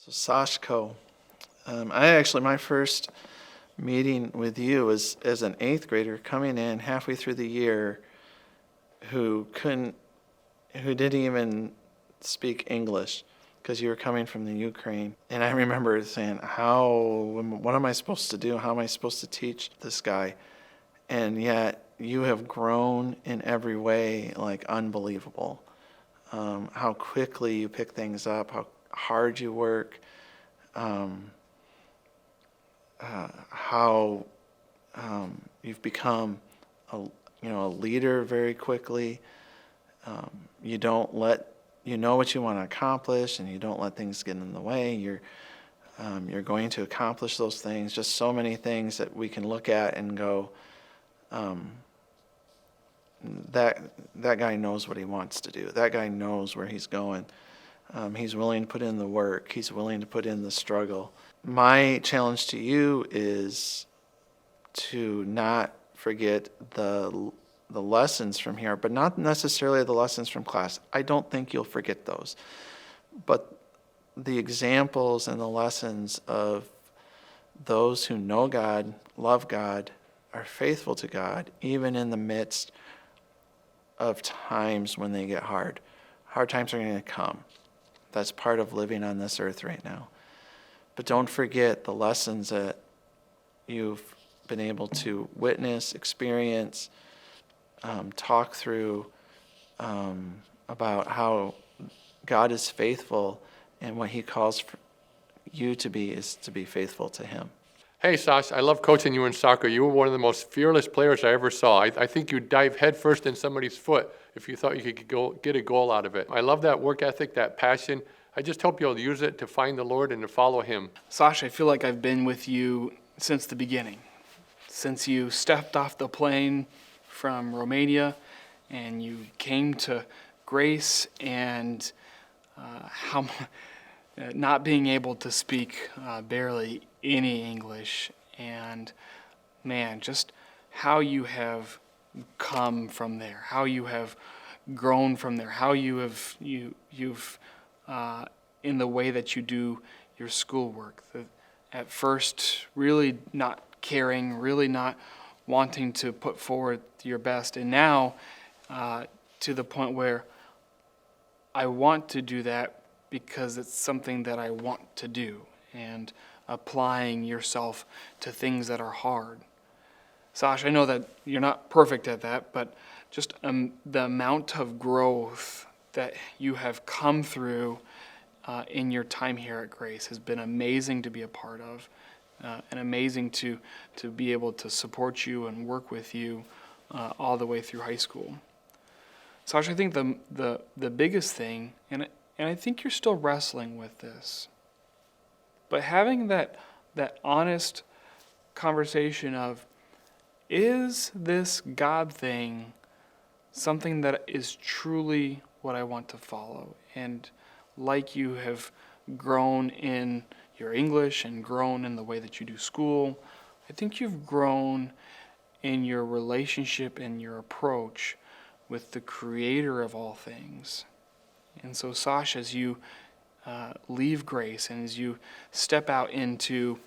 So Sashko, my first meeting with you was as an 8th grader coming in halfway through the year who didn't even speak English because you were coming from the Ukraine. And I remember saying, what am I supposed to do? How am I supposed to teach this guy? And yet you have grown in every way, like unbelievable. How quickly you pick things up, how hard you work, how you've become a leader very quickly. You know what you want to accomplish, and you don't let things get in the way. You're going to accomplish those things. Just so many things that we can look at and go, that guy knows what he wants to do. That guy knows where he's going. He's willing to put in the work. He's willing to put in the struggle. My challenge to you is to not forget the lessons from here, but not necessarily the lessons from class. I don't think you'll forget those. But the examples and the lessons of those who know God, love God, are faithful to God, even in the midst of times when they get hard. Hard times are going to come. That's part of living on this earth right now. But don't forget the lessons that you've been able to witness, experience, talk through about how God is faithful, and what he calls for you to be is to be faithful to him. Hey, Sash, I love coaching you in soccer. You were one of the most fearless players I ever saw. I think you'd dive headfirst in somebody's foot if you thought you could get a goal out of it. I love that work ethic, that passion. I just hope you'll use it to find the Lord and to follow him. Sash, I feel like I've been with you since the beginning. Since you stepped off the plane from Romania and you came to Grace, and how not being able to speak barely any English, and man, just how you have come from there, how you have grown from there, how you've in the way that you do your schoolwork. At first, really not caring, really not wanting to put forward your best, and now to the point where I want to do that because it's something that I want to do, and applying yourself to things that are hard. Sash, I know that you're not perfect at that, but just the amount of growth that you have come through in your time here at Grace has been amazing to be a part of, and amazing to be able to support you and work with you all the way through high school. Sash, I think the biggest thing, and I think you're still wrestling with this, but having that honest conversation of, is this God thing something that is truly what I want to follow? And like you have grown in your English and grown in the way that you do school, I think you've grown in your relationship and your approach with the Creator of all things. And so, Sash, as you leave Grace and as you step out into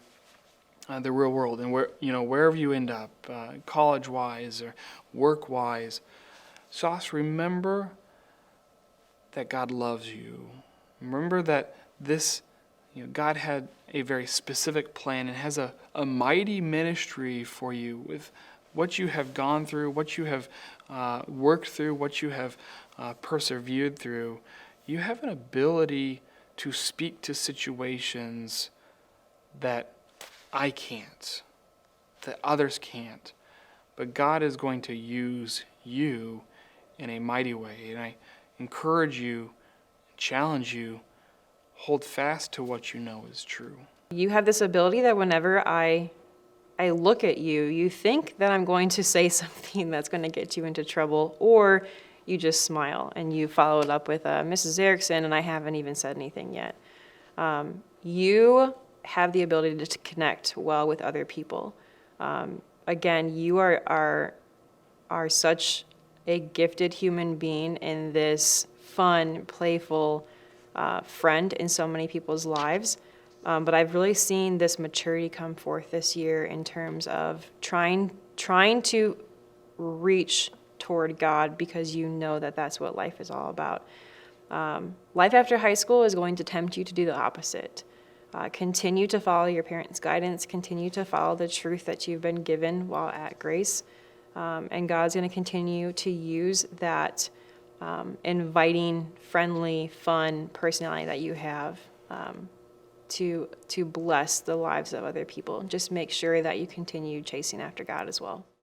the real world, and wherever you end up, college-wise or work-wise, Sash, remember that God loves you. Remember that God had a very specific plan and has a mighty ministry for you with what you have gone through, what you have worked through, what you have persevered through. You have an ability to speak to situations that I can't, that others can't. But God is going to use you in a mighty way. And I encourage you, challenge you, hold fast to what you know is true. You have this ability that whenever I look at you, you think that I'm going to say something that's going to get you into trouble, or you just smile and you follow it up with Mrs. Erickson, and I haven't even said anything yet. You have the ability to connect well with other people. Again, you are such a gifted human being in this fun, playful, friend in so many people's lives. But I've really seen this maturity come forth this year in terms of trying to reach toward God, because you know that that's what life is all about. Life after high school is going to tempt you to do the opposite. Continue to follow your parents' guidance. Continue to follow the truth that you've been given while at Grace. And God's going to continue to use that inviting, friendly, fun personality that you have to bless the lives of other people. Just make sure that you continue chasing after God as well.